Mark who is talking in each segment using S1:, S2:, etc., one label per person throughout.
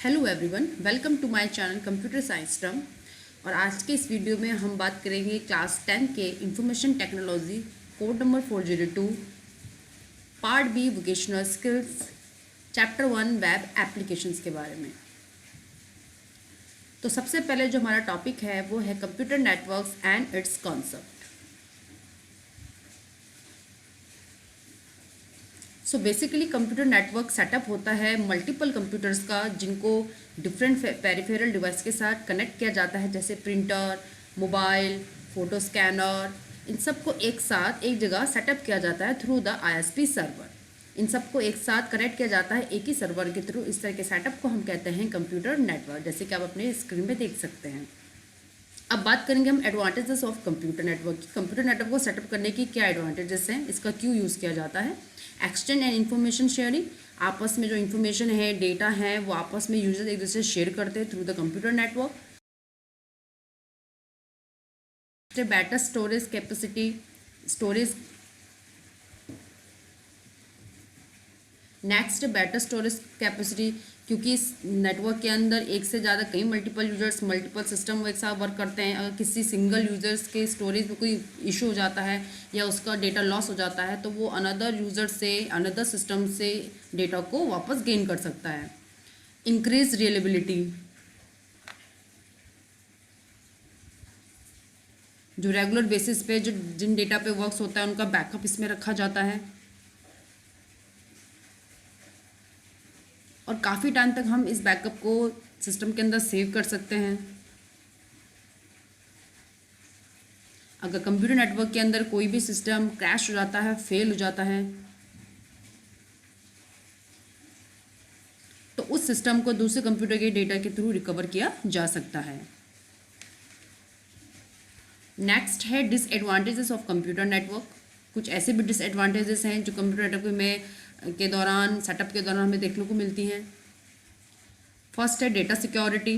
S1: Hello everyone, welcome to my channel computer science term. और आज के इस वीडियो में हम बात करेंगे क्लास 10 के information technology code number 402 part B vocational skills chapter 1 web applications के बारे में। तो सबसे पहले जो हमारा टॉपिक है वो है computer networks and it's concept. So basically computer network setup होता है मल्टीपल कंप्यूटर्स का, जिनको डिफरेंट पेरिफेरल डिवाइस के साथ कनेक्ट किया जाता है, जैसे प्रिंटर, मोबाइल, फोटो स्कैनर। इन सबको एक साथ एक जगह सेटअप किया जाता है थ्रू द आईएसपी सर्वर। इन सबको एक साथ कनेक्ट किया जाता है एक ही सर्वर के थ्रू। इस तरह के सेटअप को हम कहते हैं कंप्यूटर नेटवर्क, जैसे कि आप अपने स्क्रीन पे देख सकते हैं। अब बात करेंगे हम एडवांटेजेस ऑफ कंप्यूटर नेटवर्क की। कंप्यूटर नेटवर्क को सेटअप करने की क्या एडवांटेजेस हैं, इसका क्यों यूज़ किया जाता है। एक्सचेंज एंड इन्फॉर्मेशन शेयरिंग, आपस में जो इन्फॉर्मेशन है, डेटा है, वो आपस में यूजर्स एक दूसरे से शेयर करते हैं through the computer network. Better storage capacity, storage next better storage capacity, क्योंकि इस नेटवर्क के अंदर एक से ज़्यादा कई मल्टीपल यूजर्स मल्टीपल सिस्टम एक साथ वर्क करते हैं। अगर किसी सिंगल यूजर्स के स्टोरेज में कोई इशू हो जाता है या उसका डेटा लॉस हो जाता है, तो वो अनदर यूजर से, अनदर सिस्टम से डेटा को वापस गेन कर सकता है। इंक्रीज रिलेबिलिटी, जो रेगुलर बेसिस पे जो जिन डेटा पे वर्क्स होता है उनका बैकअप इसमें रखा जाता है और काफ़ी टाइम तक हम इस बैकअप को सिस्टम के अंदर सेव कर सकते हैं। अगर कंप्यूटर नेटवर्क के अंदर कोई भी सिस्टम क्रैश हो जाता है, फेल हो जाता है, तो उस सिस्टम को दूसरे कंप्यूटर के डेटा के थ्रू रिकवर किया जा सकता है। नेक्स्ट है डिसएडवांटेजेस ऑफ कंप्यूटर नेटवर्क। कुछ ऐसे भी डिसएडवांटेजेस हैं जो कंप्यूटर नेटवर्क में के दौरान, सेटअप के दौरान हमें देखने को मिलती हैं। फर्स्ट है data security.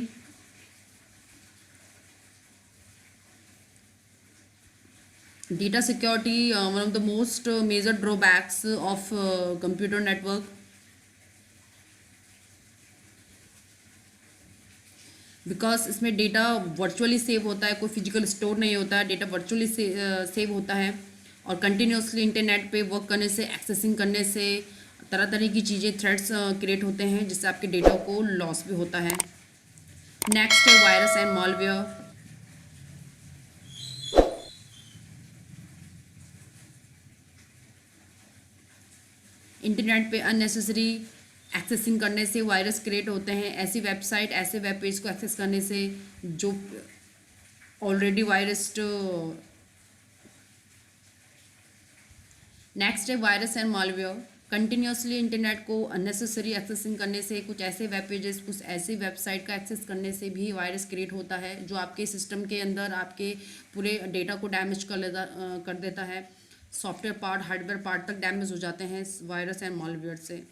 S1: Data security one of the most major drawbacks of computer network, because इसमें डेटा वर्चुअली सेव होता है, कोई फिजिकल स्टोर नहीं होता है, डेटा वर्चुअली सेव होता है। और कंटिन्यूसली इंटरनेट पे वर्क करने से, एक्सेसिंग करने से तरह तरह की चीज़ें, थ्रेड्स क्रिएट होते हैं, जिससे आपके डेटा को लॉस भी होता है। नेक्स्ट है वायरस एंड मॉलवेयर। इंटरनेट पे अननेसेसरी एक्सेसिंग करने से वायरस क्रिएट होते हैं। ऐसी वेबसाइट, ऐसे वेब पेज को एक्सेस करने से जो ऑलरेडी वायरस्ड। नेक्स्ट है virus and malware. Continuously internet को अननेसेसरी एक्सेसिंग करने से, कुछ ऐसे वेब पेजेस, कुछ ऐसी वेबसाइट का एक्सेस करने से भी वायरस क्रिएट होता है, जो आपके सिस्टम के अंदर आपके पूरे डेटा को डैमेज कर देता है। सॉफ्टवेयर पार्ट, हार्डवेयर पार्ट तक डैमेज हो जाते हैं वायरस एंड मालवेयर से।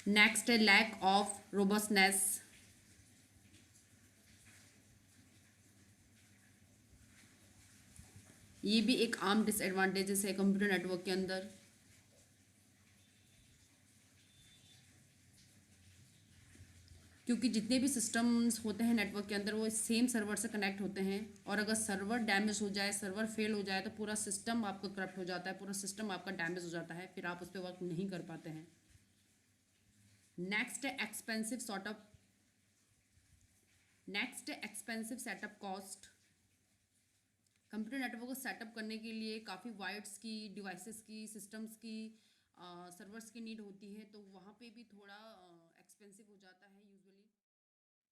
S1: नेक्स्ट है लैक ऑफ रोबस्टनेस। ये भी एक आम डिसएडवांटेजेस है कंप्यूटर नेटवर्क के अंदर। क्योंकि जितने भी सिस्टम्स होते हैं नेटवर्क के अंदर, वो सेम सर्वर से कनेक्ट होते हैं, और अगर सर्वर डैमेज हो जाए, सर्वर फेल हो जाए, तो पूरा सिस्टम आपका करप्ट हो जाता है, पूरा सिस्टम आपका डैमेज हो जाता है, फिर आप उस पर वर्क नहीं कर पाते हैं। नेक्स्ट है एक्सपेंसिव सॉर्टअप। नेक्स्ट है expensive setup cost. Computer network को सेटअप करने के लिए काफ़ी वाइड्स की, डिवाइसेस की, सिस्टम्स की, सर्वर्स की नीड होती है, तो वहाँ पे भी थोड़ा एक्सपेंसिव हो जाता है यूजुअली।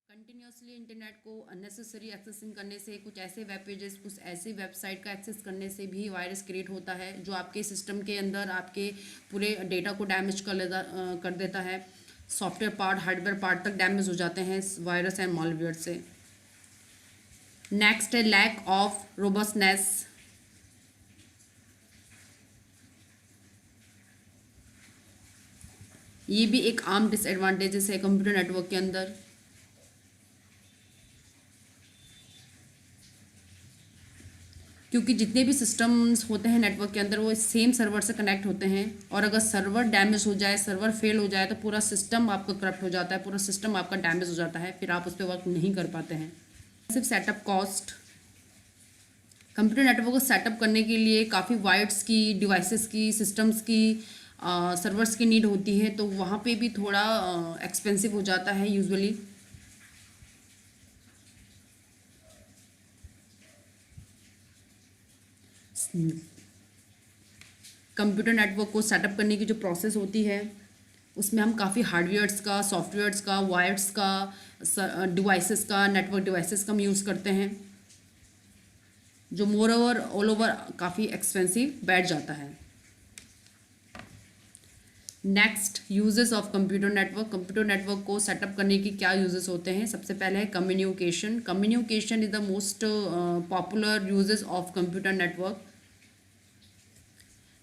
S1: कंटिन्यूसली इंटरनेट को अननेसेसरी एक्सेसिंग करने से, कुछ ऐसे वेब पेजेस, कुछ ऐसी वेबसाइट का एक्सेस करने से भी वायरस क्रिएट होता है, जो आपके सिस्टम के अंदर आपके पूरे डेटा को डैमेज कर देता है। सॉफ्टवेयर पार्ट, हार्डवेयर पार्ट तक डैमेज हो जाते हैं वायरस एंड मॉलवेयर से। नेक्स्ट है लैक ऑफ रोबस्टनेस। ये भी एक आम डिसएडवांटेजेस है कंप्यूटर नेटवर्क के अंदर। क्योंकि जितने भी सिस्टम्स होते हैं नेटवर्क के अंदर वो सेम सर्वर से कनेक्ट होते हैं, और अगर सर्वर डैमेज हो जाए, सर्वर फेल हो जाए, तो पूरा सिस्टम आपका करप्ट हो जाता है, पूरा सिस्टम आपका डैमेज हो जाता है, फिर आप उस पर वर्क नहीं कर पाते हैं। सिर्फ सेटअप कॉस्ट, कंप्यूटर नेटवर्क को सेटअप करने के लिए काफ़ी वाइड्स की, डिवाइसेस की, सिस्टम्स की, सर्वर्स की नीड होती है, तो वहाँ पे भी थोड़ा एक्सपेंसिव हो जाता है यूजुअली। कंप्यूटर नेटवर्क को सेटअप करने की जो प्रोसेस होती है उसमें हम काफ़ी हार्डवेयर्स का, सॉफ्टवेयर्स का, वायर्स का, डिवाइसेस का, नेटवर्क डिवाइसेस का हम यूज़ करते हैं, जो मोर ओवर ऑल ओवर काफ़ी एक्सपेंसिव बैठ जाता है। Next, uses of computer network. Computer network को सेटअप करने की क्या यूजेस होते हैं? सबसे पहले है communication. Communication is the most popular uses of computer network.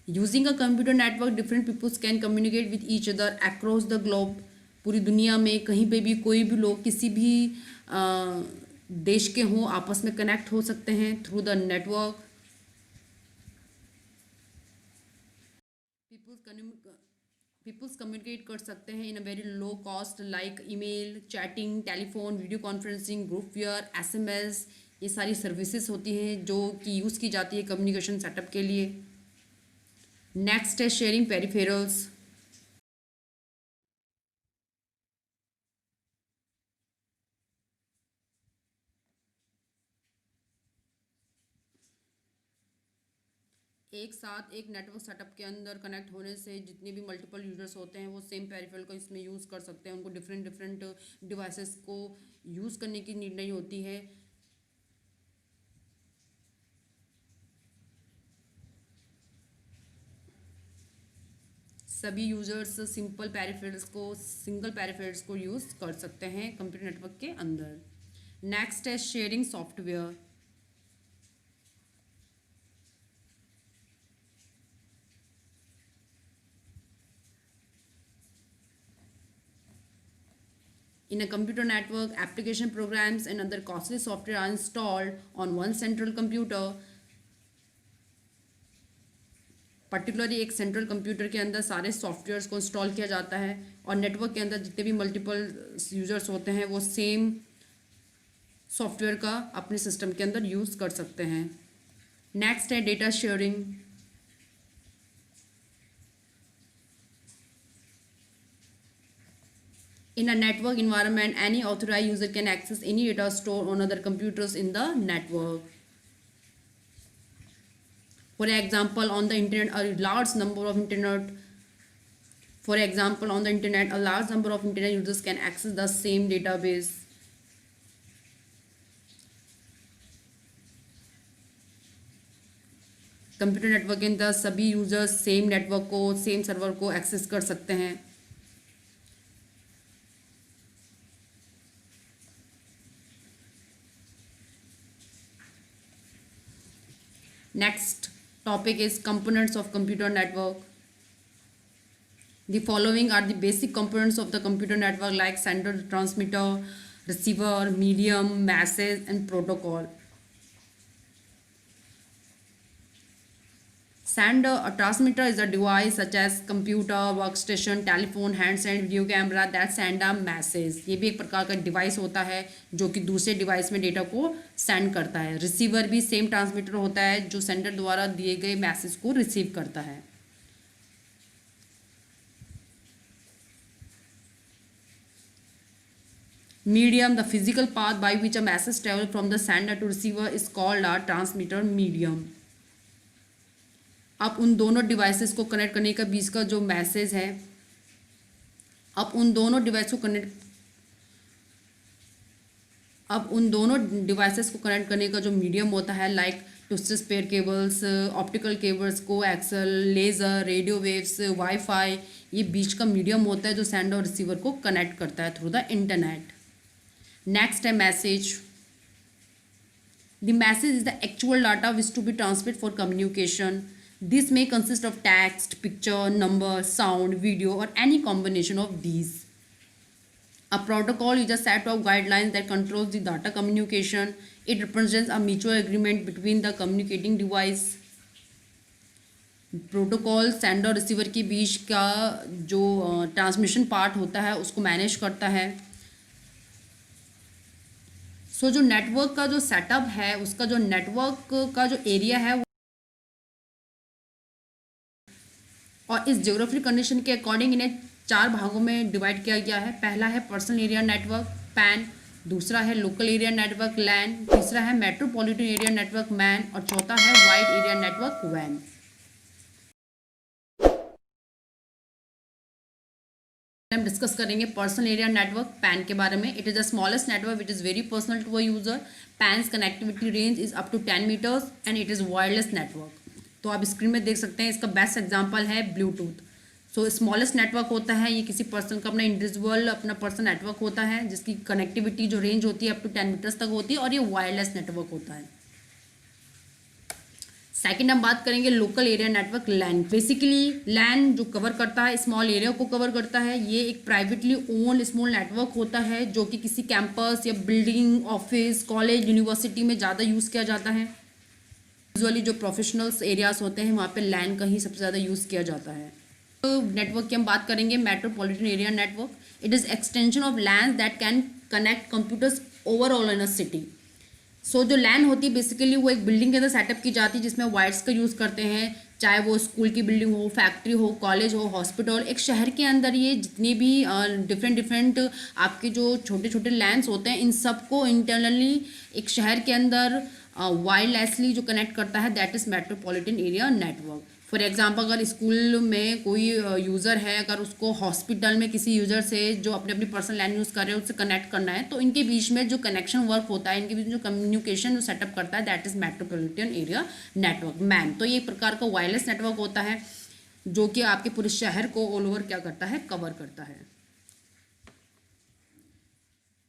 S1: Using a computer network different peoples can communicate with each other across the globe. पूरी दुनिया में कहीं पे भी कोई भी लोग किसी भी देश के हों आपस में कनेक्ट हो सकते हैं through the network. Peoples communicate कर सकते हैं in a very low cost, like email, chatting, telephone, video conferencing, group ware, SMS. ये सारी सर्विसेज होती हैं जो कि यूज़ की जाती है कम्युनिकेशन सेटअप के लिए। नेक्स्ट है शेयरिंग पेरिफेरल्स। एक साथ एक नेटवर्क सेटअप के अंदर कनेक्ट होने से जितने भी मल्टीपल यूजर्स होते हैं वो सेम पेरिफेरल को इसमें यूज़ कर सकते हैं। उनको डिफरेंट डिफरेंट डिवाइसेस को यूज़ करने की नीड नहीं होती है। सभी यूजर्स सिंगल पेरिफेरल्स को यूज़ कर सकते हैं कंप्यूटर नेटवर्क के अंदर। नेक्स्ट है sharing software. In a computer network, application programs and other costly software are installed on one central computer. Particularly एक सेंट्रल कंप्यूटर के अंदर सारे सॉफ्टवेयर्स को इंस्टॉल किया जाता है, और नेटवर्क के अंदर जितने भी मल्टीपल यूजर्स होते हैं वो सेम सॉफ्टवेयर का अपने सिस्टम के अंदर यूज़ कर सकते हैं। नेक्स्ट है data sharing. In a network environment, any authorized user can access any data stored on other computers in the network. For example, on the internet, a large number of internet users can access the same database. Computer network के अंदर सभी users same network को, same server को access कर सकते हैं। Next topic is components of computer network. The following are the basic components of the computer network, like sender, transmitter, receiver, medium, message and protocol. Sender, a transmitter is a device such as computer, workstation, telephone, handset, video camera that send a message. ये भी एक प्रकार का device होता है जो कि दूसरे डिवाइस में डेटा को सेंड करता है। रिसीवर भी सेम ट्रांसमीटर होता है जो सेंडर द्वारा दिए गए मैसेज को रिसीव करता है। Medium, the physical path by which a message travels from the sender to receiver is called a transmitter medium. अब उन दोनों डिवाइसेस को कनेक्ट करने का बीच का जो मैसेज है, अब उन दोनों डिवाइसेस को कनेक्ट करने का जो मीडियम होता है, like twisted pair cables, optical cables, coaxial, laser, radio waves, wifi, ये बीच का मीडियम होता है जो सेंडर और रिसीवर को कनेक्ट करता है थ्रू द इंटरनेट। नेक्स्ट है message. The message is the actual data which to be transmit for communication. This may consist of text, picture, number, sound, video or any combination of these. A protocol is a set of guidelines that controls the data communication. It represents a mutual agreement between the communicating device. Protocol sender receiver के बीच का जो transmission part होता है उसको manage करता है. सो जो network का जो सेटअप है, उसका जो नेटवर्क का जो एरिया है और इस ज्योग्राफिक कंडीशन के अकॉर्डिंग इन्हें 4 भागों में डिवाइड किया गया है. पहला है पर्सनल एरिया नेटवर्क पैन, दूसरा है लोकल एरिया नेटवर्क लैन, तीसरा है मेट्रोपॉलिटन एरिया नेटवर्क मैन और चौथा है वाइड एरिया नेटवर्क वैन. हम डिस्कस करेंगे पर्सनल एरिया नेटवर्क पैन के बारे में. It is the smallest network which is very personal to a user. PAN's connectivity range is up to 10 metres and it is wireless network. तो आप screen में देख सकते हैं, इसका बेस्ट एग्जांपल है ब्लूटूथ. सो स्मॉलेस्ट नेटवर्क होता है, ये किसी पर्सन का अपना इंडिविजुअल अपना पर्सनल नेटवर्क होता है जिसकी कनेक्टिविटी जो रेंज होती है अप टू 10 मीटर्स तक होती है और ये वायरलेस नेटवर्क होता है. सेकंड हम बात करेंगे लोकल एरिया नेटवर्क लैन. बेसिकली लैन जो कवर करता है स्मॉल एरिया को कवर करता है. ये एक प्राइवेटली ओन्ड स्मॉल नेटवर्क होता है जो कि किसी कैंपस या बिल्डिंग, ऑफिस, कॉलेज, यूनिवर्सिटी में ज़्यादा यूज़ किया जाता है. यूजुअली जो प्रोफेशनल्स एरियाज होते हैं वहाँ पे लैन का ही सबसे ज़्यादा यूज़ किया जाता है. तो नेटवर्क की हम बात करेंगे metropolitan area network. It is extension of LAN that can connect computers overall in a city. So जो लैन होती है बेसिकली वो एक बिल्डिंग के अंदर सेटअप की जाती है जिसमें वायर्स का यूज़ करते हैं, चाहे वो स्कूल की बिल्डिंग हो, फैक्ट्री हो, कॉलेज हो, हॉस्पिटल. एक शहर के अंदर ये जितने भी डिफरेंट आपके जो छोटे छोटे लैंड्स होते हैं इन सबको इंटरनली एक शहर के अंदर वायरलेसली जो कनेक्ट करता है that is metropolitan area network. For example अगर स्कूल में कोई यूज़र है, अगर उसको हॉस्पिटल में किसी यूज़र से जो अपने अपनी पर्सनल लैंड यूज़ कर रहे हैं उससे कनेक्ट करना है तो इनके बीच में जो कनेक्शन वर्क होता है, इनके बीच में जो कम्युनिकेशन जो सेटअप करता है that is metropolitan area network man. तो ये एक प्रकार का वायरलेस नेटवर्क होता है जो कि आपके पूरे शहर को ऑल ओवर क्या करता है, कवर करता है.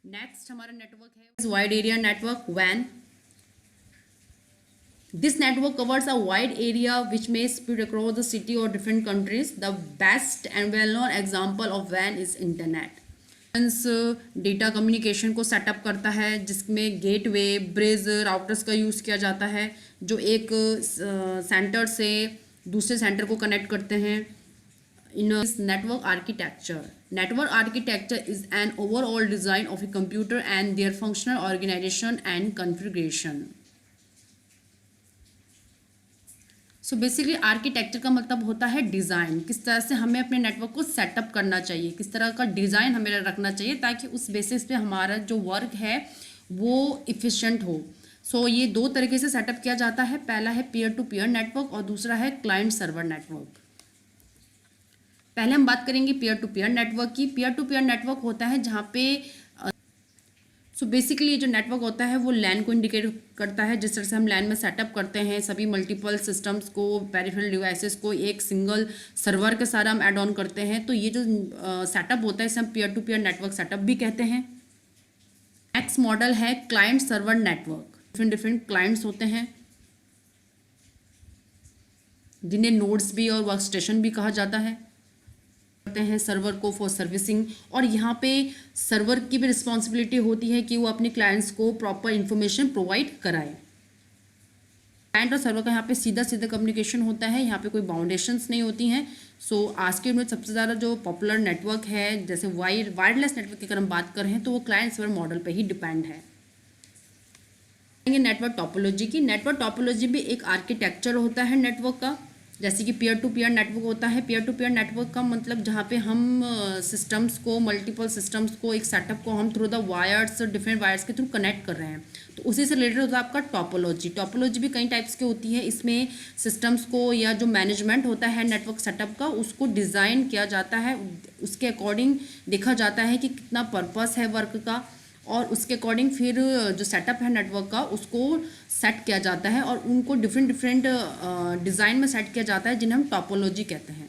S1: नेक्स्ट हमारा नेटवर्क है वाइड एरिया नेटवर्क वैन. This network covers a wide area which may spread across the city or different countries. The best and well-known example of WAN is internet. Data communication को setup करता है जिसमें gateway, bridge, routers का use किया जाता है जो एक सेंटर से दूसरे सेंटर को कनेक्ट करते हैं. In network architecture. Network architecture is an overall design of a computer and their functional organization and configuration. So basically architecture का मतलब होता है डिज़ाइन. किस तरह से हमें अपने नेटवर्क को सेटअप करना चाहिए, किस तरह का डिज़ाइन हमें रखना चाहिए ताकि उस बेसिस पे हमारा जो वर्क है वो इफ़िशेंट हो. सो ये 2 तरीके से सेटअप किया जाता है. पहला है पीयर टू पीयर नेटवर्क और दूसरा है क्लाइंट सर्वर नेटवर्क. पहले हम बात करेंगे पीयर टू पीयर नेटवर्क की. पीयर टू पीयर नेटवर्क होता है जहाँ पे सो बेसिकली ये जो नेटवर्क होता है वो लैन को इंडिकेट करता है. जिस तरह से हम लैन में सेटअप करते हैं सभी मल्टीपल सिस्टम्स को, पेरिफेरल डिवाइसेस को एक सिंगल सर्वर के साथ हम ऐड ऑन करते हैं. तो ये जो सेटअप होता है इसे हम peer to peer network setup भी कहते हैं. नेक्स्ट मॉडल है client server network. Different clients होते हैं जिन्हें नोड्स भी और वर्क स्टेशन भी कहा जाता है. करते हैं सर्वर को फॉर सर्विसिंग और यहाँ पे सर्वर की भी रिस्पॉन्सिबिलिटी होती है कि वो अपने क्लाइंट्स को प्रॉपर इंफॉर्मेशन प्रोवाइड कराए. क्लाइंट और सर्वर का यहाँ पे सीधा सीधा कम्युनिकेशन होता है, यहाँ पे कोई बाउंडेशंस नहीं होती हैं. सो आज के में सबसे ज़्यादा जो पॉपुलर नेटवर्क है जैसे वायरलेस नेटवर्क की अगर हम बात करें तो वो क्लाइंट सर्वर मॉडल पर ही डिपेंड है. नेटवर्क टोपोलॉजी की. नेटवर्क टोपोलॉजी भी एक आर्किटेक्चर होता है नेटवर्क का. जैसे कि पीयर टू पीयर नेटवर्क होता है. पीयर टू पीयर नेटवर्क का मतलब जहाँ पे हम सिस्टम्स को, मल्टीपल सिस्टम्स को, एक सेटअप को हम through the wires, different wires के थ्रू कनेक्ट कर रहे हैं. तो उसी से रिलेटेड होता है आपका टोपोलॉजी. टोपोलॉजी भी कई टाइप्स की होती है. इसमें सिस्टम्स को या जो मैनेजमेंट होता है नेटवर्क सेटअप का उसको डिज़ाइन किया जाता है, उसके अकॉर्डिंग देखा जाता है कि कितना पर्पस है वर्क का और उसके अकॉर्डिंग फिर जो सेटअप है नेटवर्क का उसको सेट किया जाता है और उनको डिफरेंट डिज़ाइन में सेट किया जाता है जिन्हें हम टोपोलॉजी कहते हैं.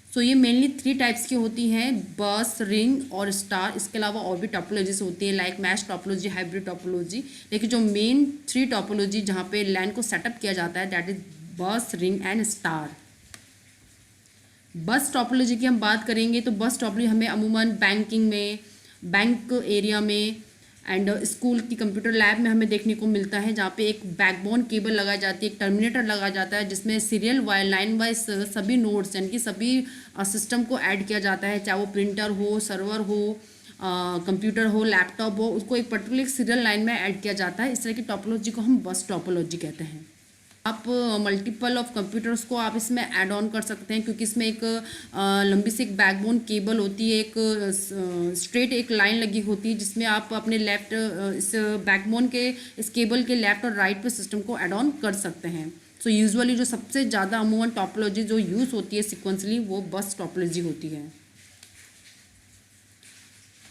S1: सो ये मेनली 3 टाइप्स की होती हैं, बस, रिंग और स्टार. इसके अलावा और भी टोपोलॉजीज होती हैं like mesh topology, hybrid topology. लेकिन जो मेन 3 टोपोलॉजी जहाँ पे लैन को सेटअप किया जाता है दैट इज बस, रिंग एंड स्टार. बस टोपोलॉजी की हम बात करेंगे तो बस टोपोलॉजी हमें अमूमन बैंकिंग में, बैंक एरिया में एंड स्कूल की कंप्यूटर लैब में हमें देखने को मिलता है, जहाँ पे एक बैकबोन केबल लगाई जाती है, एक टर्मिनेटर लगाया जाता है, जिसमें सीरियल वाइज लाइन वाइज सभी नोड्स यानी कि सभी सिस्टम को ऐड किया जाता है, चाहे वो प्रिंटर हो, सर्वर हो, कंप्यूटर हो, लैपटॉप हो, उसको एक पर्टिकुलर सीरियल लाइन में ऐड किया जाता है। इस तरह की टोपोलॉजी को हम बस टोपोलॉजी कहते हैं। आप मल्टीपल ऑफ कंप्यूटर्स को आप इसमें ऐड ऑन कर सकते हैं, क्योंकि इसमें एक लंबी सी एक बैकबोन केबल होती है, एक स्ट्रेट एक लाइन लगी होती है, जिसमें आप अपने लेफ्ट इस बैकबोन के इस केबल के लेफ्ट और राइट पे सिस्टम को ऐड ऑन कर सकते हैं। सो यूजुअली जो सबसे ज़्यादा अमूमन टोपोलॉजी जो यूज़ होती है सिक्वेंसली, वो बस टोपोलॉजी होती है।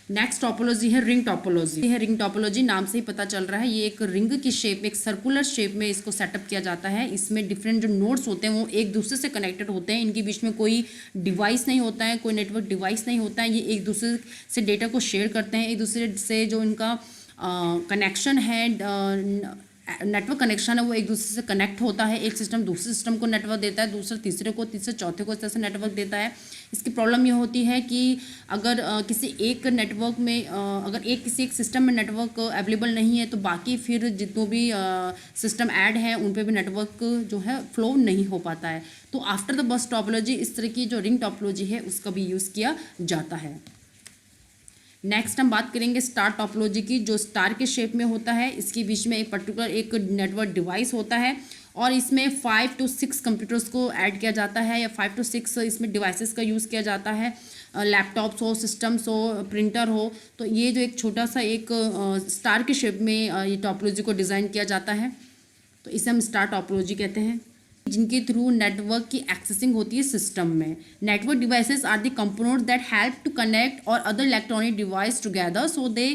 S1: नेक्स्ट टोपोलॉजी है रिंग टोपोलॉजी। है रिंग टोपोलॉजी, नाम से ही पता चल रहा है, ये एक रिंग की शेप, एक सर्कुलर शेप में इसको सेटअप किया जाता है। इसमें डिफरेंट जो नोड्स होते हैं वो एक दूसरे से कनेक्टेड होते हैं, इनके बीच में कोई डिवाइस नहीं होता है, कोई नेटवर्क डिवाइस नहीं होता है। ये एक दूसरे से डेटा को शेयर करते हैं, एक दूसरे से जो इनका कनेक्शन है, नेटवर्क कनेक्शन है, वो एक दूसरे से कनेक्ट होता है। एक सिस्टम दूसरे सिस्टम को नेटवर्क देता है, दूसरा तीसरे को, तीसरे चौथे को, इस तरह से नेटवर्क देता है। इसकी प्रॉब्लम ये होती है कि अगर किसी एक नेटवर्क में अगर किसी एक सिस्टम में नेटवर्क अवेलेबल नहीं है, तो बाकी फिर जितने भी सिस्टम ऐड हैं उन पे भी नेटवर्क जो है फ्लो नहीं हो पाता है। तो आफ्टर द बस टोपोलॉजी इस तरह की जो रिंग टोपोलॉजी है उसका भी यूज़ किया जाता है। नेक्स्ट हम बात करेंगे स्टार टोपोलॉजी की, जो स्टार के शेप में होता है। इसके बीच में एक पर्टिकुलर एक नेटवर्क डिवाइस होता है और इसमें 5 to 6 कंप्यूटर्स को ऐड किया जाता है, या 5 to 6 इसमें डिवाइसेस का यूज़ किया जाता है। लैपटॉप्स हो, सिस्टम्स हो, प्रिंटर हो। तो ये जो एक छोटा सा एक स्टार के शेप में ये टोपोलॉजी को डिज़ाइन किया जाता है, तो इसे हम स्टार टोपोलॉजी कहते हैं, जिनके थ्रू नेटवर्क की एक्सेसिंग होती है सिस्टम में। Network devices are the components that help to connect और other electronic device together so they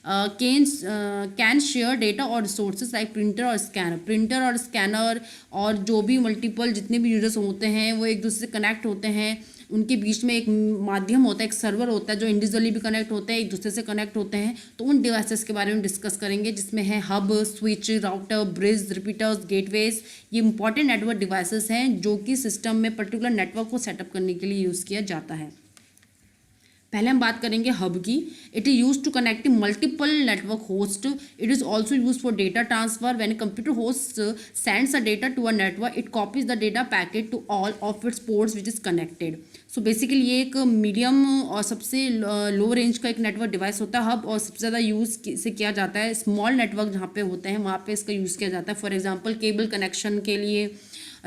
S1: can share data और रिसोर्सेज लाइक प्रिंटर और स्कैनर। प्रिंटर और स्कैनर और जो भी मल्टीपल जितने भी यूजर्स होते हैं वो एक दूसरे से कनेक्ट होते हैं। उनके बीच में एक माध्यम होता है, एक सर्वर होता है, जो इंडिविजुअली भी कनेक्ट होते हैं, एक दूसरे से कनेक्ट होते हैं। तो उन डिवाइसेस के बारे में डिस्कस करेंगे, जिसमें है hub, switch, router, bridge, repeaters, gateways. ये इंपॉर्टेंट नेटवर्क डिवाइसेस हैं जो कि सिस्टम में पर्टिकुलर नेटवर्क को सेटअप करने के लिए यूज़ किया जाता है। पहले हम बात करेंगे हब की। It is use to connect multiple network host. It is also use for data transfer. When computer host sends a data to a network, it copies the data packet to all of its ports which is connected. So basically ये एक medium और सबसे लो range का एक network device होता है hub, और सबसे ज़्यादा यूज़ से किया जाता है स्मॉल नेटवर्क जहाँ पे होते हैं वहाँ पे इसका यूज़ किया जाता है। फॉर एग्जांपल केबल कनेक्शन के लिए,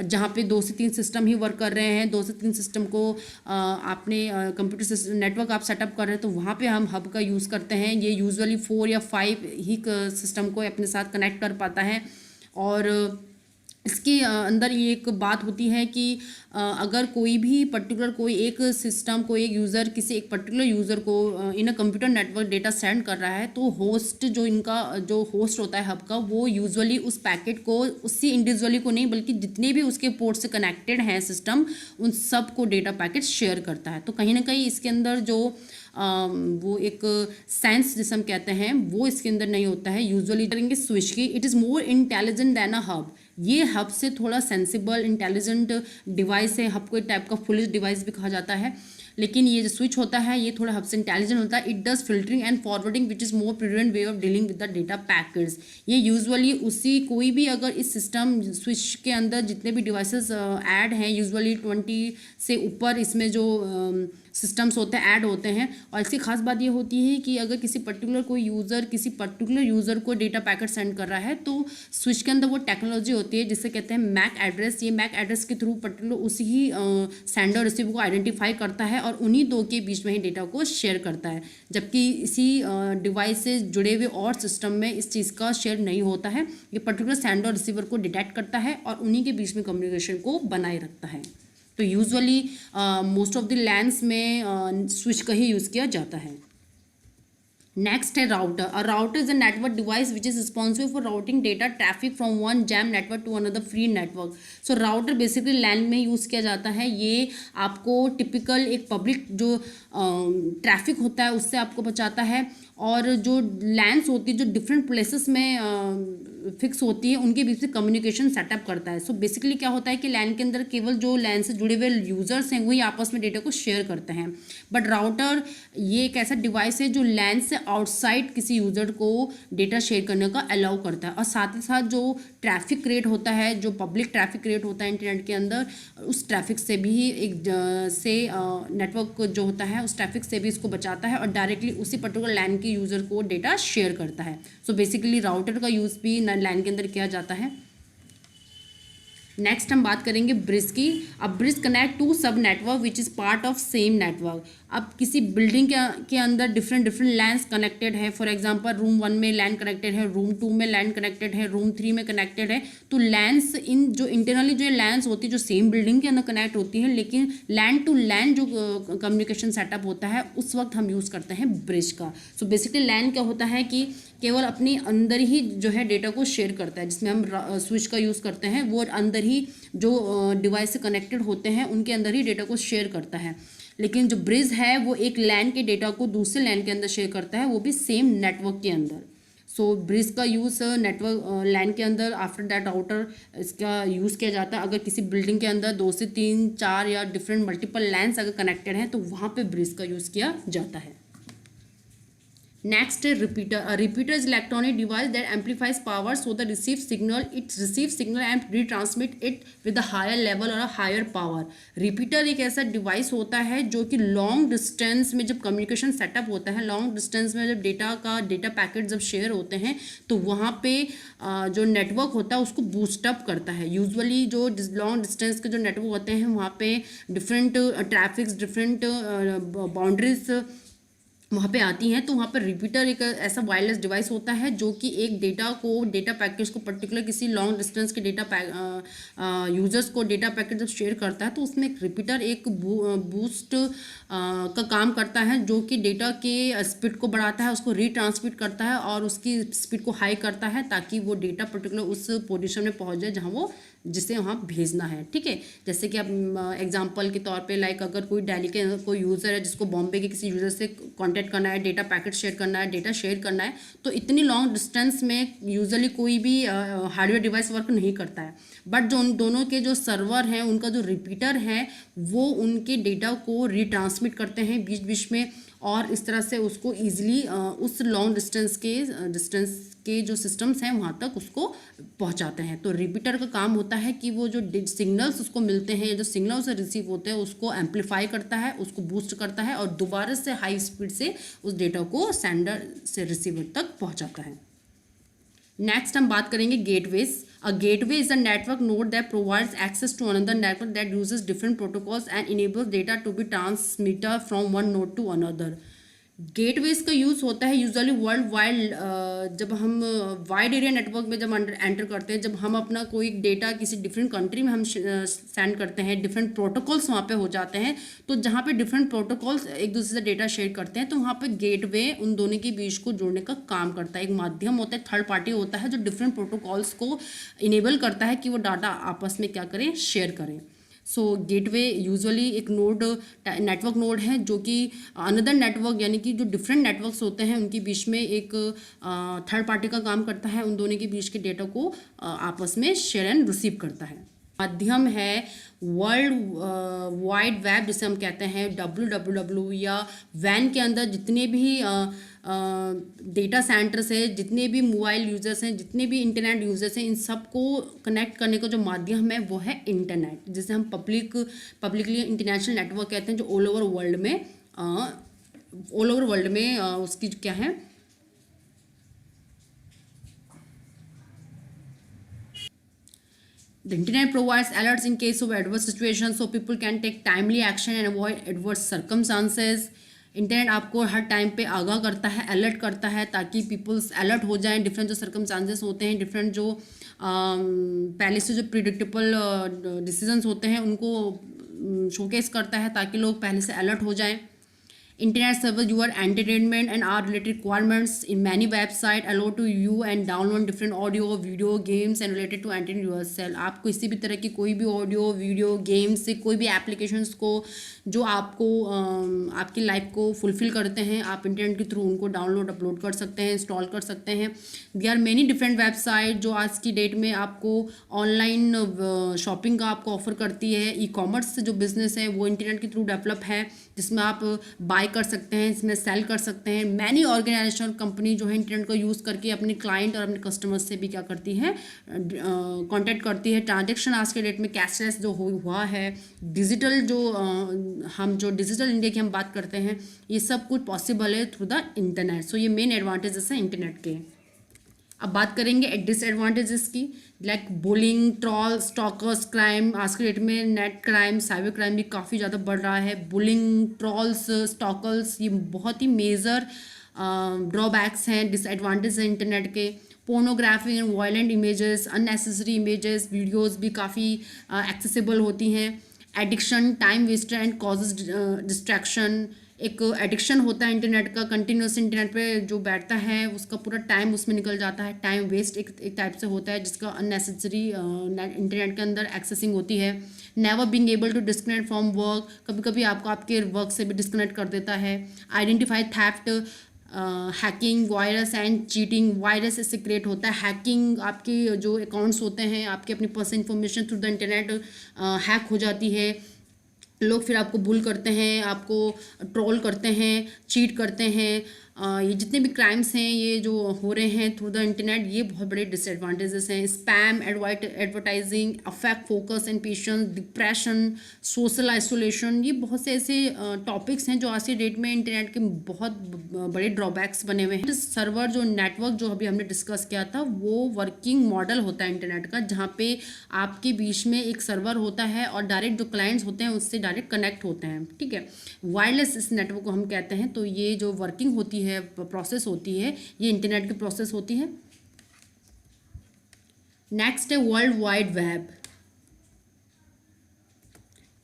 S1: जहाँ पे 2 से 3 सिस्टम ही वर्क कर रहे हैं, 2 से 3 सिस्टम को आपने कंप्यूटर नेटवर्क आप सेटअप कर रहे हैं, तो वहाँ पे हम हब का यूज़ करते हैं। ये यूजुअली 4 या 5 ही सिस्टम को अपने साथ कनेक्ट कर पाता है। और इसके अंदर ये एक बात होती है कि अगर कोई भी पर्टिकुलर कोई एक सिस्टम कोई एक यूज़र किसी एक पर्टिकुलर यूज़र को in a computer network data send कर रहा है, तो होस्ट जो इनका जो होस्ट होता है हब का, वो यूजुअली उस पैकेट को उसी इंडिविजुअली को नहीं बल्कि जितने भी उसके पोर्ट से कनेक्टेड हैं सिस्टम, उन सब को डेटा पैकेट शेयर करता है। तो कहीं ना कहीं इसके अंदर जो वो एक सेंस जिसे हम कहते हैं वो इसके अंदर नहीं होता है। यूजुअली करेंगे स्विच की। It is more intelligent then a hub. ये हब से थोड़ा सेंसिबल इंटेलिजेंट डिवाइस है। हब को एक टाइप का फुलिश डिवाइस भी कहा जाता है, लेकिन ये जो स्विच होता है ये थोड़ा हब से इंटेलिजेंट होता है। It does filtering and forwarding which is more prevent way of dealing with the data packets. ये यूजुअली उसी कोई भी अगर इस सिस्टम स्विच के अंदर जितने भी डिवाइसेस ऐड हैं, यूजुअली 20 से ऊपर इसमें जो सिस्टम्स होते हैं ऐड होते हैं। और इसकी खास बात ये होती है कि अगर किसी पर्टिकुलर कोई यूज़र किसी पर्टिकुलर यूज़र को डेटा पैकेट सेंड कर रहा है, तो स्विच के अंदर वो टेक्नोलॉजी होती है जिसे कहते हैं मैक एड्रेस। ये मैक एड्रेस के थ्रू पर्टिकुलर उसी ही सेंडर रिसीवर को आइडेंटिफाई करता है और उन्हीं दो के बीच में ही डेटा को शेयर करता है। जबकि इसी डिवाइस से जुड़े हुए और सिस्टम में इस चीज़ का शेयर नहीं होता है। ये पर्टिकुलर सेंडर रिसीवर को डिटेक्ट करता है और उन्हीं के बीच में कम्युनिकेशन को बनाए रखता है। तो usually most of the LANs में स्विच का ही यूज़ किया जाता है। नेक्स्ट है router. A router is a network device which is responsible for routing data traffic from one jam network to another free network. So router basically LAN में use किया जाता है। ये आपको टिपिकल एक पब्लिक जो ट्रैफिक होता है उससे आपको बचाता है, और जो लैंड्स होती है जो डिफरेंट प्लेसेस में फिक्स होती है उनके बीच में कम्युनिकेशन सेटअप करता है। सो बेसिकली क्या होता है कि लैन के अंदर केवल जो लैन से जुड़े हुए यूजर्स हैं वही आपस में डेटा को शेयर करते हैं। बट राउटर ये एक ऐसा डिवाइस है जो लैन से आउटसाइड किसी यूजर को डेटा शेयर करने का अलाउ करता है। और साथ ही साथ जो ट्रैफिक क्रिएट होता है, जो पब्लिक ट्रैफिक क्रिएट होता है इंटरनेट के अंदर, उस ट्रैफिक से भी नेटवर्क जो होता है उस ट्रैफिक से भी इसको बचाता है और डायरेक्टली उसी पर्टिकुलर लैन के यूज़र को डेटा शेयर करता है। सो बेसिकली राउटर का यूज़ भी लैन के अंदर किया जाता है। नेक्स्ट हम बात करेंगे ब्रिज की। अब ब्रिज कनेक्ट टू सब network which is part of same network. अब किसी बिल्डिंग के अंदर डिफरेंट लैंस कनेक्टेड है। फॉर एग्जांपल रूम 1 में लैन कनेक्टेड है, रूम 2 में लैन कनेक्टेड है, रूम 3 में कनेक्टेड है। तो लैंस इन जो इंटरनली जो लैंस होती है जो सेम बिल्डिंग के अंदर कनेक्ट होती है, लेकिन लैन टू लैन जो कम्युनिकेशन सेटअप होता है उस वक्त हम यूज़ करते हैं ब्रिज का। सो बेसिकली लैन क्या होता है कि केवल अपनी अंदर ही जो है डेटा को शेयर करता है, जिसमें हम स्विच का यूज़ करते हैं वो अंदर ही जो डिवाइस से कनेक्टेड होते हैं उनके अंदर ही डेटा को शेयर करता है। लेकिन जो ब्रिज है वो एक लैन के डेटा को दूसरे लैन के अंदर शेयर करता है, वो भी सेम नेटवर्क के अंदर। सो ब्रिज का यूज़ नेटवर्क लैन के अंदर आफ्टर दैट राउटर इसका यूज़ किया जाता है। अगर किसी बिल्डिंग के अंदर 2 से 3, 4 या डिफरेंट मल्टीपल लैन्स अगर कनेक्टेड हैं तो वहाँ पे ब्रिज का यूज़ किया जाता है। Next, repeater. A repeater is electronic device that amplifies power so the receive signal, it receives signal and retransmit it with a higher level or a higher power. Repeater एक ऐसा device होता है जो कि long distance में जब communication setup होता है, लॉन्ग डिस्टेंस में जब डेटा पैकेट जब शेयर होते हैं तो वहाँ पे जो नेटवर्क होता है उसको बूस्टअप करता है। यूजुअली जो लॉन्ग डिस्टेंस के जो नेटवर्क होते हैं वहाँ पे डिफरेंट ट्रैफिक्स, डिफरेंट बाउंड्रीज वहाँ पे आती हैं। तो वहाँ पर रिपीटर एक ऐसा वायरलेस डिवाइस होता है जो कि एक डेटा पैकेज को पर्टिकुलर किसी लॉन्ग डिस्टेंस के यूजर्स को डेटा पैकेट जब शेयर करता है तो उसमें एक रिपीटर एक बूस्ट का काम करता है जो कि डेटा के स्पीड को बढ़ाता है, उसको रीट्रांसमिट करता है और उसकी स्पीड को हाई करता है ताकि वो डेटा पर्टिकुलर उस पोजीशन में पहुँच जाए जहाँ वो जिसे वहाँ भेजना है। ठीक है, जैसे कि अब एग्जांपल के तौर पे लाइक अगर कोई दिल्ली के कोई यूज़र है जिसको बॉम्बे के किसी यूज़र से कांटेक्ट करना है, डेटा पैकेट शेयर करना है, डेटा शेयर करना है, तो इतनी लॉन्ग डिस्टेंस में यूजुअली कोई भी हार्डवेयर डिवाइस वर्क नहीं करता है। बट जो उन दोनों के जो सर्वर हैं उनका जो रिपीटर है वो उनके डेटा को रीट्रांसमिट करते हैं बीच बीच में और इस तरह से उसको ईजिली उस लॉन्ग डिस्टेंस के जो सिस्टम्स हैं वहाँ तक उसको पहुँचाते हैं। तो रिपीटर का काम होता है कि वो जो सिग्नल्स उसको मिलते हैं या जो सिग्नल उसे रिसीव होते हैं उसको एम्पलीफाई करता है, उसको बूस्ट करता है और दोबारा से हाई स्पीड से उस डेटा को सेंडर से रिसीवर तक पहुँचाता है। नेक्स्ट हम बात करेंगे gateways. A gateway is a network node that provides access to another network that uses different protocols and enables data to be transmitted from one node to another. Gateways का use होता है usually world wide, जब हम wide area network में जब enter करते हैं, जब हम अपना कोई डेटा किसी डिफरेंट कंट्री में हम सेंड करते हैं, डिफरेंट प्रोटोकॉल्स वहाँ पे हो जाते हैं। तो जहाँ पे डिफरेंट प्रोटोकॉल्स एक दूसरे से डेटा शेयर करते हैं तो वहाँ पे गेटवे उन दोनों के बीच को जोड़ने का काम करता है। एक माध्यम होता है, थर्ड पार्टी होता है जो डिफरेंट प्रोटोकॉल्स को इनेबल करता है कि वो डाटा आपस में क्या करें, शेयर करें। सो गेटवे यूजुअली एक नेटवर्क नोड है जो कि अनदर नेटवर्क यानी कि जो डिफरेंट नेटवर्क्स होते हैं उनके बीच में एक थर्ड पार्टी का काम करता है, उन दोनों के बीच के डेटा को आपस में शेयर एंड रिसीव करता है। माध्यम है वर्ल्ड वाइड वेब जिसे हम कहते हैं WWW या वैन के अंदर जितने भी डेटा सेंटर्स है, जितने भी मोबाइल यूज़र्स हैं, जितने भी इंटरनेट यूज़र्स हैं, इन सबको कनेक्ट करने का जो माध्यम है वो है इंटरनेट, जिसे हम पब्लिकली इंटरनेशनल नेटवर्क कहते हैं, जो ऑल ओवर वर्ल्ड में उसकी क्या है The internet provides alerts in case of adverse situations so people can take timely action and avoid adverse circumstances. Internet आपको हर टाइम पे आगाह करता है, अलर्ट करता है ताकि पीपल्स अलर्ट हो जाएं। डिफरेंट जो सर्कमस्टांसेस होते हैं, डिफरेंट जो पहले से जो प्रिडिक्टेबल डिसीजंस होते हैं उनको शोकेस करता है ताकि लोग पहले से अलर्ट हो जाएं। Internet servers your entertainment and art related requirements. In many website allow to you and download different audio, video, games and related to entertain yourself. आप किसी भी तरह की कोई भी ऑडियो, वीडियो, गेम्स से कोई भी एप्लीकेशंस को जो आपको आपकी लाइफ को फुलफिल करते हैं, आप इंटरनेट के थ्रू उनको डाउनलोड अपलोड कर सकते हैं, इंस्टॉल कर सकते हैं. There are many different website जो आज की डेट में आपको ऑनलाइन शॉपिंग का आपको ऑफर करती है. ई कॉमर्स जो बिजनेस है वो इंटरनेट के थ्रू डेवलप है, जिसमें आप बाय कर सकते हैं, इसमें सेल कर सकते हैं. मैनी ऑर्गेनाइजेशन कंपनी जो है इंटरनेट को यूज़ करके अपने क्लाइंट और अपने कस्टमर्स से भी क्या करती है, कांटेक्ट करती है. ट्रांजेक्शन आज के डेट में कैशलेस जो हुआ है, डिजिटल जो हम जो डिजिटल इंडिया की हम बात करते हैं, ये सब कुछ पॉसिबल है थ्रू द इंटरनेट. सो ये मेन एडवांटेजेस हैं इंटरनेट के. अब बात करेंगे डिसएडवांटेजेस की, like bullying, troll, stalkers, crime. आज के डेट में नेट क्राइम, साइबर क्राइम भी काफ़ी ज़्यादा बढ़ रहा है. बुलिंग, ट्रॉल्स, स्टॉकर्स ये बहुत ही मेजर ड्रॉबैक्स हैं, डिसएडवांटेज हैं इंटरनेट के. Pornography and violent images, unnecessary images, videos भी काफ़ी एक्सेसिबल होती हैं. Addiction, time Wester and causes distraction. एक एडिक्शन होता है इंटरनेट का, कंटिन्यूस इंटरनेट पे जो बैठता है उसका पूरा टाइम उसमें निकल जाता है. टाइम वेस्ट एक टाइप से होता है जिसका अननेसेसरी इंटरनेट के अंदर एक्सेसिंग होती है. Never being able to disconnect from work, कभी कभी आपको आपके वर्क से भी डिस्कनेक्ट कर देता है. Identify theft, hacking, virus and cheating. Virus इससे क्रिएट होता है. हैकिंग, आपके जो अकाउंट्स होते हैं, आपके अपनी personal information through the internet hack हो जाती है. लोग फिर आपको बुल करते हैं, आपको ट्रोल करते हैं, चीट करते हैं. ये जितने भी क्राइम्स हैं ये जो हो रहे हैं थ्रू द इंटरनेट, ये बहुत बड़े डिसएडवांटेजेस हैं. Spam, advertising, affect focus and patience, depression, social isolation. ये बहुत से ऐसे टॉपिक्स हैं जो आज की डेट में इंटरनेट के बहुत बड़े ड्रॉबैक्स बने हुए हैं. सर्वर जो नेटवर्क जो अभी हमने डिस्कस किया था, वो वर्किंग मॉडल होता है इंटरनेट का, जहाँ पे आपके बीच में एक सर्वर होता है और डायरेक्ट जो क्लाइंट्स होते हैं उससे डायरेक्ट कनेक्ट होते हैं. ठीक है, वायरलेस इस नेटवर्क को हम कहते हैं. तो ये जो वर्किंग होती है, प्रोसेस होती है, ये इंटरनेट की प्रोसेस होती है. नेक्स्ट है world wide web.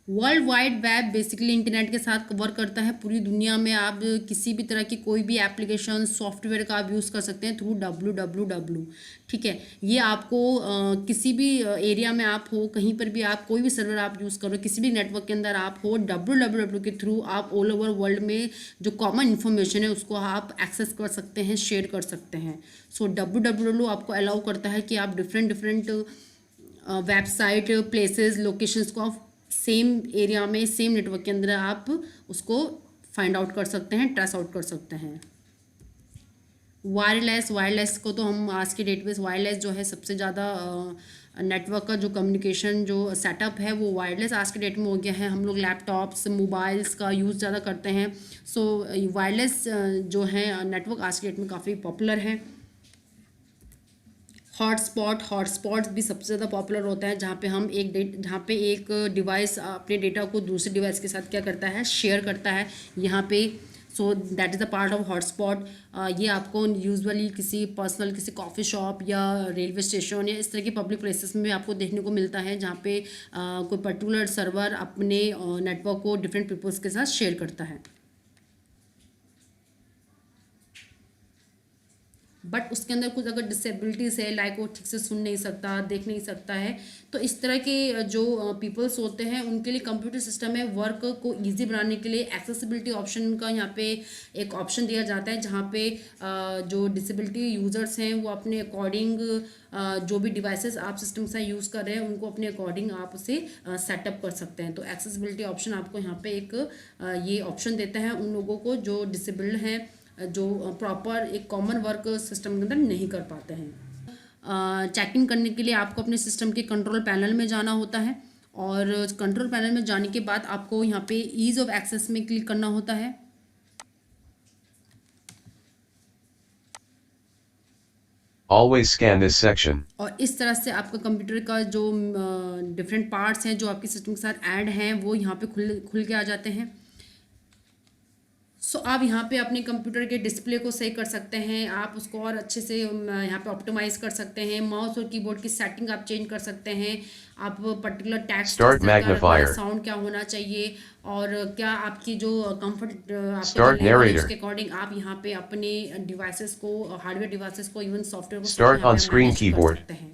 S1: World wide web basically internet के साथ वर्क करता है. पूरी दुनिया में आप किसी भी तरह की कोई भी एप्लीकेशन, सॉफ्टवेयर का आप यूज़ कर सकते हैं थ्रू www. ठीक है, ये आपको किसी भी एरिया में आप हो, कहीं पर भी आप कोई भी सर्वर आप यूज़ करो, किसी भी नेटवर्क के अंदर आप हो, www के थ्रू आप ऑल ओवर वर्ल्ड में जो कॉमन इन्फॉर्मेशन है उसको आप एक्सेस कर सकते हैं, शेयर कर सकते हैं. सो www आपको अलाउ करता है कि आप डिफरेंट वेबसाइट, प्लेसेस, लोकेशंस को आप सेम एरिया में, सेम नेटवर्क के अंदर आप उसको फाइंड आउट कर सकते हैं, ट्रेस आउट कर सकते हैं. वायरलेस को तो हम आज के डेट में, वायरलेस जो है सबसे ज़्यादा नेटवर्क का जो कम्युनिकेशन जो सेटअप है वो वायरलेस आज के डेट में हो गया है. हम लोग लैपटॉप्स, मोबाइल्स का यूज़ ज़्यादा करते हैं. सो वायरलेस जो है नेटवर्क आज के डेट में काफ़ी पॉपुलर है. हॉटस्पॉट्स भी सबसे ज़्यादा पॉपुलर होता है, जहाँ पे एक डिवाइस अपने डेटा को दूसरे डिवाइस के साथ क्या करता है, शेयर करता है यहाँ पे. So that is the part of hotspot. ये आपको यूजुअली किसी कॉफ़ी शॉप या रेलवे स्टेशन या इस तरह के पब्लिक प्लेसेस में आपको देखने को मिलता है, जहाँ पे कोई पर्टिकुलर सर्वर अपने नेटवर्क को डिफरेंट पीपल्स के साथ शेयर करता है. बट उसके अंदर कुछ अगर डिसेबिलिटीज़ है, लाइक वो ठीक से सुन नहीं सकता, देख नहीं सकता है, तो इस तरह के जो पीपल्स होते हैं उनके लिए कंप्यूटर सिस्टम में वर्क को इजी बनाने के लिए एक्सेसिबिलिटी ऑप्शन का यहाँ पे एक ऑप्शन दिया जाता है, जहाँ पे जो डिसेबिलिटी यूज़र्स हैं वो अपने अकॉर्डिंग जो भी डिवाइसेस आप सिस्टम से यूज़ कर रहे हैं उनको अपने अकॉर्डिंग आप उसे सेटअप कर सकते हैं. तो एक्सेसिबिलिटी ऑप्शन आपको यहाँ पे एक ये ऑप्शन देता है उन लोगों को जो डिसेबल्ड हैं, जो प्रॉपर एक कॉमन वर्क सिस्टम के अंदर नहीं कर पाते हैं. चेकिंग करने के लिए आपको अपने सिस्टम के कंट्रोल पैनल में जाना होता है, और कंट्रोल पैनल में जाने के बाद आपको यहाँ पे ईज ऑफ एक्सेस में क्लिक करना होता है.
S2: Always scan this section.
S1: और इस तरह से आपका कंप्यूटर का जो डिफरेंट पार्ट्स हैं जो आपके सिस्टम के साथ ऐड हैं वो यहाँ पे खुल के आ जाते हैं. सो आप यहाँ पे अपने कंप्यूटर के डिस्प्ले को सही कर सकते हैं, आप उसको और अच्छे से यहाँ पे ऑप्टिमाइज़ कर सकते हैं, माउस और कीबोर्ड की सेटिंग आप चेंज कर सकते हैं, आप पर्टिकुलर टेक्स्ट
S2: Start
S1: का रखना है,
S2: magnifier.
S1: साउंड क्या होना चाहिए, और क्या आपकी जो कंफर्ट आपका जो
S2: Start
S1: लेवल है
S2: narrator.
S1: उसके अकॉर्डिंग आप यहाँ पे अपने डिवाइसेस को, हार्डवेयर डिवाइसेस को, इवन सॉफ्टवेयर को सब
S2: Start
S1: यहाँ पे
S2: on
S1: आप
S2: screen
S1: मैनेज कर
S2: keyboard.
S1: सकते हैं।